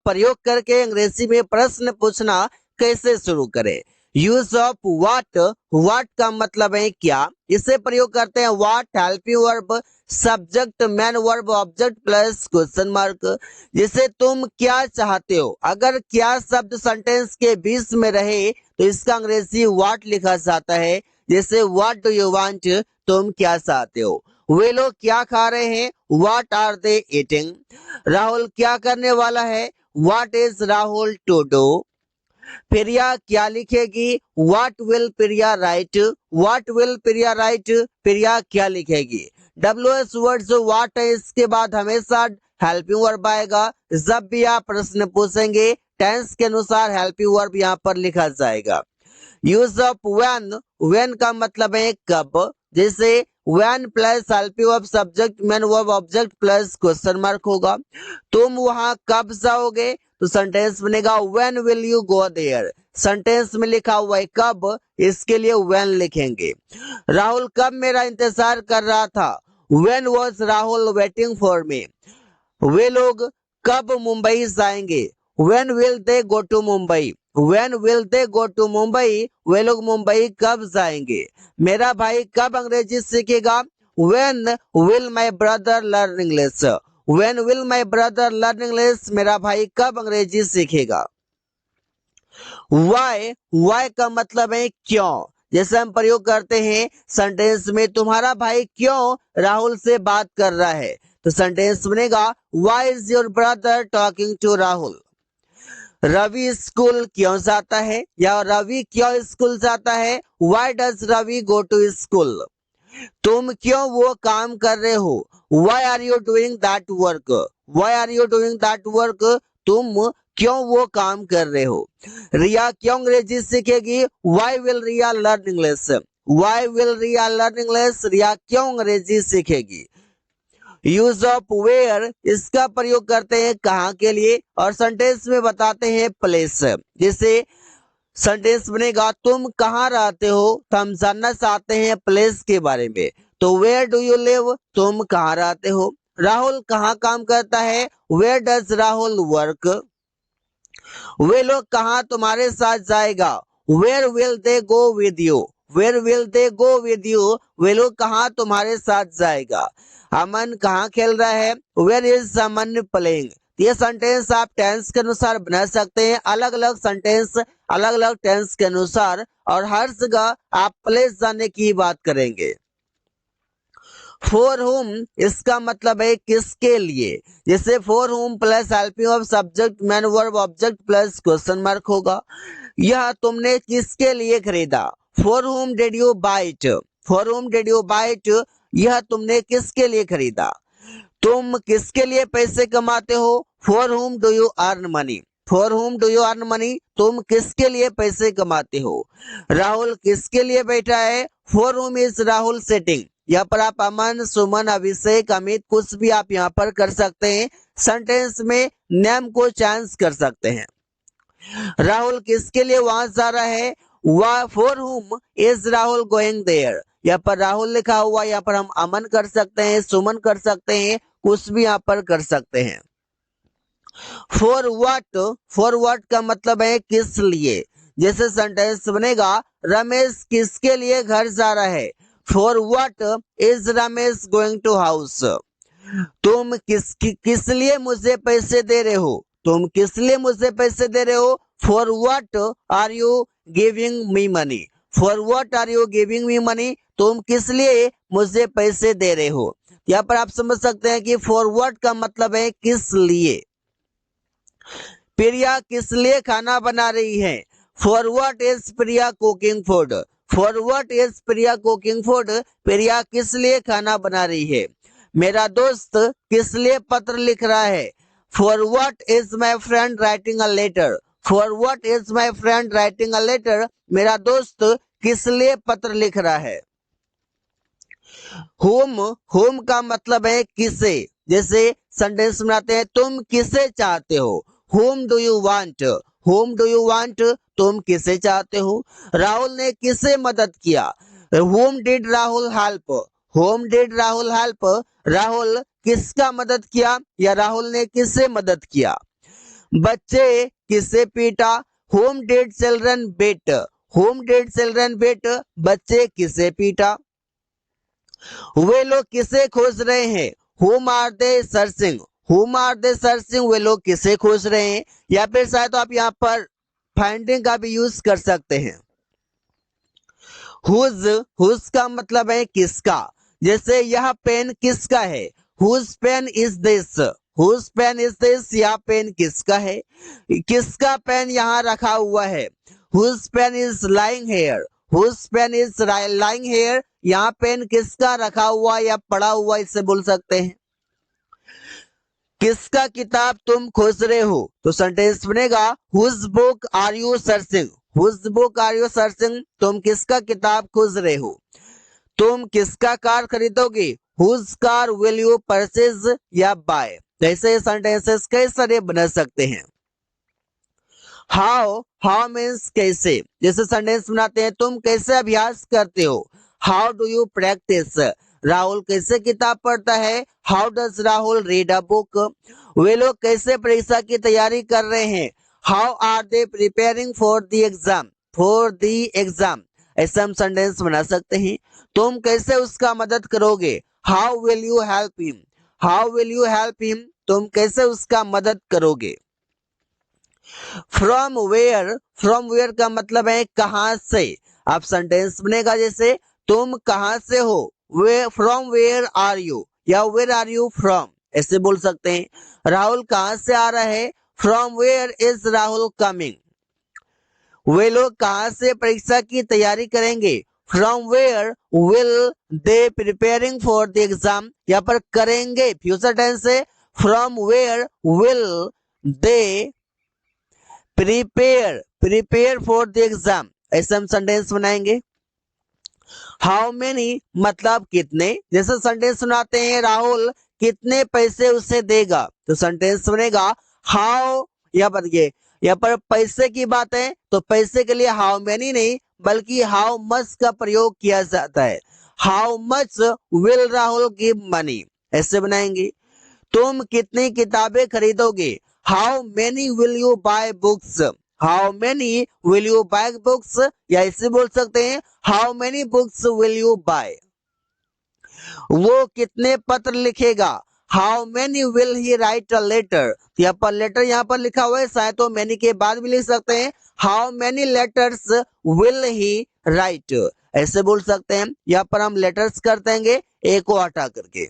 प्रयोग करके अंग्रेजी में प्रश्न पूछना कैसे शुरू करें। यूज ऑफ व्हाट, व्हाट का मतलब है क्या, इसे प्रयोग करते हैं what helping verb subject main verb object plus question mark. जिसे तुम क्या चाहते हो, अगर क्या शब्द सेंटेंस के बीच में रहे तो इसका अंग्रेजी व्हाट लिखा जाता है। जैसे व्हाट डू यू वांट, तुम क्या चाहते हो। वे लोग क्या खा रहे हैं, what are they eating. Rahul क्या करने वाला है, what is Rahul to do. Priya क्या लिखेगी, what will Priya write, what will Priya write, Priya क्या लिखेगी। WH वर्ड जो व्हाट है इसके बाद हमेशा हेल्पिंग वर्ब आएगा। जब भी आप प्रश्न पूछेंगे टेंस के अनुसार हेल्पिंग वर्ब यहाँ पर लिखा जाएगा। यूज ऑफ व्हेन, व्हेन का मतलब है कब। जैसे when plus helping verb subject main verb object plus question mark होगा। तुम वहां कब जाओगे, तो सेंटेंस बनेगा when will you go there. Sentence में लिखा हुआ है कब, इसके लिए व्हेन लिखेंगे। राहुल कब मेरा इंतजार कर रहा था, when was Rahul waiting for me. वे लोग कब मुंबई जाएंगे, when will they go to Mumbai, when will they go to Mumbai, वे लोग मुंबई कब जाएंगे। मेरा भाई कब अंग्रेजी सीखेगा, when will my brother learn English, when will my brother learn English, मेरा भाई कब अंग्रेजी सीखेगा। वाई, वाई का मतलब है क्यों। जैसे हम प्रयोग करते हैं सेंटेंस में तुम्हारा भाई क्यों राहुल से बात कर रहा है, तो सेंटेंस बनेगा why is your brother talking to Rahul. Ravi school क्यों जाता है, या रवि क्यों स्कूल जाता है, why does Ravi go to school. तुम क्यों वो काम कर रहे हो, why are you doing that work, why are you doing that work, तुम क्यों वो काम कर रहे हो। रिया क्यों अंग्रेजी सीखेगी, why will Riya learn English, why will Riya learn English, Riya क्यों अंग्रेजी सीखेगी। यूज ऑफ वेयर, इसका प्रयोग करते हैं कहाँ के लिए और सेंटेंस में बताते हैं प्लेस। जैसे सेंटेंस बनेगा तुम कहाँ रहते हो, तो हम जानना चाहते हैं प्लेस के बारे में, तो वेयर डू यू लिव, तुम कहाँ रहते हो। राहुल कहाँ काम करता है, वेयर डज राहुल वर्क। वे लोग कहाँ तुम्हारे साथ जाएगा, where will they go with you, where will they go with you, वे लोग कहाँ तुम्हारे साथ जाएगा। अमन कहाँ खेल रहा है, वेयर इज अमन प्लेइंग। ये सेंटेंस आप टेंस के अनुसार बना सकते हैं, अलग अलग सेंटेंस अलग अलग टेंस के अनुसार, और हर जगह आप प्लेस जानने की बात करेंगे। फॉर होम, इसका मतलब है किसके लिए। जैसे for whom plus helping of subject main verb object plus question mark होगा। यह तुमने किसके लिए खरीदा, for whom did you buy it, for whom did you buy it, यह तुमने किसके लिए खरीदा। तुम किसके लिए पैसे कमाते हो, for home do you earn money, for home do you earn money, तुम किसके लिए पैसे कमाते हो। राहुल किसके लिए बैठा है, for home is Rahul sitting. यहाँ पर आप अमन सुमन अभिषेक अमित कुछ भी आप यहाँ पर कर सकते हैं, सेंटेंस में नेम को चेंज कर सकते हैं। राहुल किसके लिए वहां जा रहा है, फॉर हुम इज राहुल गोइंग देयर। यहाँ पर राहुल लिखा हुआ, यहाँ पर हम अमन कर सकते हैं, सुमन कर सकते हैं, कुछ भी यहाँ पर कर सकते हैं। फॉर व्हाट का मतलब है किस लिए। जैसे सेंटेंस बनेगा रमेश किसके लिए घर जा रहा है, for what is Ramesh going to house. तुम किस लिए मुझे पैसे दे रहे हो, तुम किस लिए मुझे पैसे दे रहे हो, for what are you giving me money, for what are you giving me money, तुम किस लिए मुझे पैसे दे रहे हो। यहाँ पर आप समझ सकते हैं कि फॉर व्हाट का मतलब है किस लिए। प्रिया किस लिए खाना बना रही है, for what is Priya cooking food, for what is Priya cooking food, Priya किस लिए खाना बना रही है। मेरा दोस्त किस लिए पत्र लिख रहा है, for what is my friend writing a letter, for what is my friend writing a letter, मेरा दोस्त किस लिए पत्र लिख रहा है। होम का मतलब है किसे। जैसे सेंटेंस बनाते हैं तुम किसे चाहते हो, home do you want, home do you want, तुम किसे चाहते हो। राहुल ने किसे मदद किया, home did Rahul help, home did Rahul help, Rahul किसका मदद किया या राहुल ने किससे मदद किया। बच्चे किसे पीटा? Whom did children beat? Whom did children beat? बच्चे किसे पीटा? वे लोग किसे खोज रहे हैं? Whom are they searching? Whom are they searching? वे लोग किसे खोज रहे हैं? या फिर शायद आप यहाँ पर फाइंडिंग का भी यूज कर सकते हैं। whose का मतलब है किसका। जैसे यह पेन किसका है? whose pen is this? whose pen is this? यह पेन किसका है? किसका पेन यहाँ रखा हुआ है? whose pen is lying here? whose pen is lying here? यहाँ पेन किसका रखा हुआ या पड़ा हुआ, इससे बोल सकते हैं। किसका किताब तुम खोज रहे हो? तो सेंटेंस बनेगा whose book are you searching? whose book are you searching? तुम किसका किताब खोज रहे हो? तुम किसका कार खरीदोगे? whose car will you purchase या buy? ऐसे सेंटेंसेस कई सारे बना सकते हैं। how means कैसे। जैसे सेंटेंस बनाते हैं तुम कैसे अभ्यास करते हो? how do you practice? Rahul कैसे किताब पढ़ता है? How does Rahul read a book? वे लोग कैसे परीक्षा की तैयारी कर रहे हैं? How are they preparing for the exam? For the exam. ऐसा हम सेंटेंस बना सकते हैं। तुम कैसे उसका मदद करोगे? How will you help him? How will you help him? तुम कैसे उसका मदद करोगे? फ्रॉम वेयर का मतलब है कहां से। अब सेंटेंस बनेगा जैसे तुम कहां से हो? फ्रॉम वेयर आर यू या वेयर आर यू फ्रॉम, ऐसे बोल सकते हैं। राहुल कहां से आ रहा है? From where is Rahul coming? वे लोग कहां से परीक्षा की तैयारी करेंगे? From where will they preparing for the exam? यहाँ पर करेंगे फ्यूचर टेंस है। From where will they prepare for the exam, ऐसे हम सेंटेंस बनाएंगे। हाउ मेनी मतलब कितने। जैसे सेंटेंस सुनाते हैं राहुल कितने पैसे उसे देगा, तो सेंटेंस बनेगा हाउ। यहाँ पर पैसे की बात है तो पैसे के लिए हाउ मेनी नहीं बल्कि हाउ मच का प्रयोग किया जाता है। How much will Rahul give money, ऐसे बनाएंगे। तुम कितनी किताबें खरीदोगे? How many will you buy books? How many will you buy books या ऐसे बोल सकते हैं how many books will you buy? वो कितने पत्र लिखेगा? How many will he write a letter? यहाँ पर लेटर यहाँ पर लिखा हुआ है, शायद तो मेनी के बाद भी लिख सकते हैं how many letters will he right, ऐसे बोल सकते हैं। यहाँ पर हम लेटर्स कर देंगे ए को हटा करके।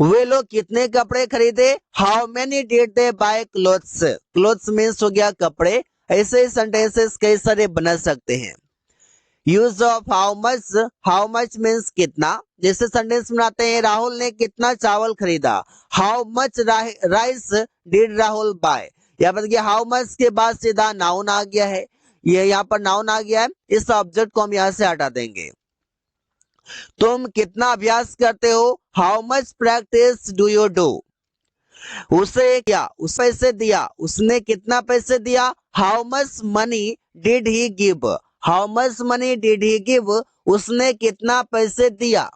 वे लोग कितने कपड़े खरीदे? How many did they bye clothes? Clothes means हो गया कपड़े। ऐसे सेंटेंसेस कई सारे बना सकते हैं। Use of how much means कितना। जैसे सेंटेंस बनाते हैं राहुल ने कितना चावल खरीदा? How much rice did Rahul buy? यहाँ पर हाउ मच के बाद सीधा नाउन आ गया है, ये यहाँ पर नाउन आ गया है, इस ऑब्जेक्ट को हम यहाँ से हटा देंगे। तुम कितना अभ्यास करते हो? How much practice do you do? उसे क्या उस पैसे दिया? उसने कितना पैसे दिया? How much money did he give? How much money did he give? उसने कितना पैसे दिया?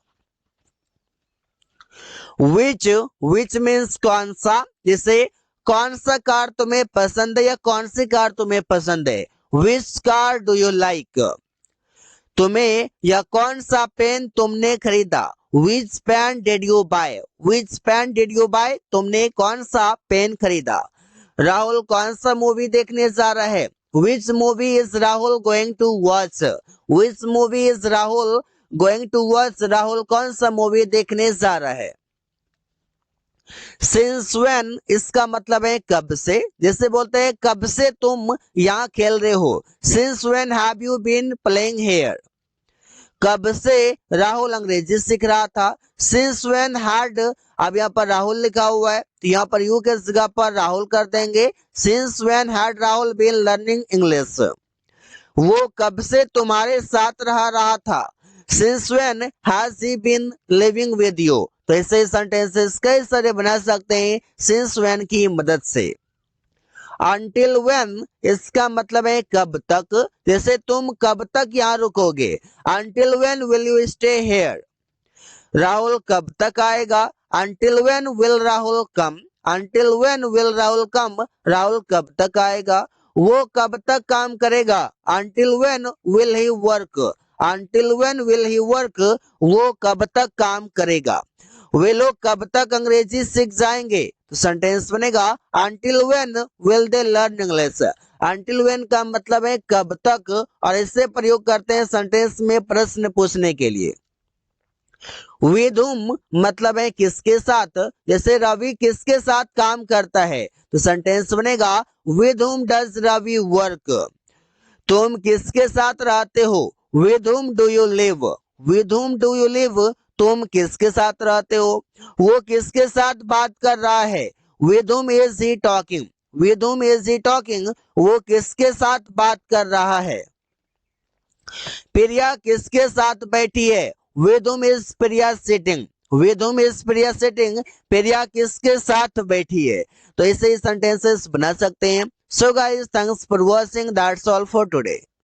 विच मीन्स कौन सा। जैसे कौन सा कार तुम्हें पसंद है या कौन सी कार तुम्हें पसंद है? Which car do you like? तुम्हें या कौन सा पेन तुमने खरीदा? Which pen did you buy? Which pen did you buy? तुमने कौन सा पेन खरीदा? राहुल कौन सा मूवी देखने जा रहा है? Which movie is Rahul going to watch? Which movie is Rahul going to watch? Rahul कौन सा मूवी देखने जा रहा है? सिंस व्हेन इसका मतलब है कब से। जैसे बोलते हैं कब से तुम यहाँ खेल रहे हो? Since when have you been playing here? कब से राहुल अंग्रेजी सीख रहा था? सिंस व्हेन हैड, अब यहाँ पर राहुल लिखा हुआ है तो यहाँ पर यू के जगह पर राहुल कर देंगे। Since when had Rahul been learning English? वो कब से तुम्हारे साथ रहा था? Since when has he been living with you? तो ऐसे सेंटेंसेस कई सारे बना सकते हैं सिंस व्हेन की मदद से। Until when इसका मतलब है कब तक। जैसे तुम कब तक यहाँ रुकोगे? Until when will you stay here? Rahul कब तक आएगा? Until when will Rahul come? until when will Rahul come, Rahul कब तक आएगा, वो कब तक काम करेगा, until when will he work, until when will he work, वो कब तक काम करेगा। वे लोग कब तक अंग्रेजी सीख जाएंगे, तो सेंटेंस बनेगा until when will they learn English। until when का मतलब है कब तक, और इससे प्रयोग करते हैं सेंटेंस में प्रश्न पूछने के लिए। with whom मतलब है किसके साथ, जैसे रवि किसके साथ काम करता है, तो सेंटेंस बनेगा with whom does Ravi work। तुम किसके साथ रहते हो, with whom do you live, with whom do you live, तुम किसके साथ रहते हो। वो किसके साथ बात कर रहा है, with whom is he talking, with whom is he talking, वो किसके साथ बात कर रहा है। प्रिया किसके साथ बैठी है, with whom is Priya sitting, with whom is Priya sitting, प्रिया किसके साथ बैठी है। तो ऐसे ही सेंटेंसेस बना सकते हैं। So guys, thanks for watching, that's all for today।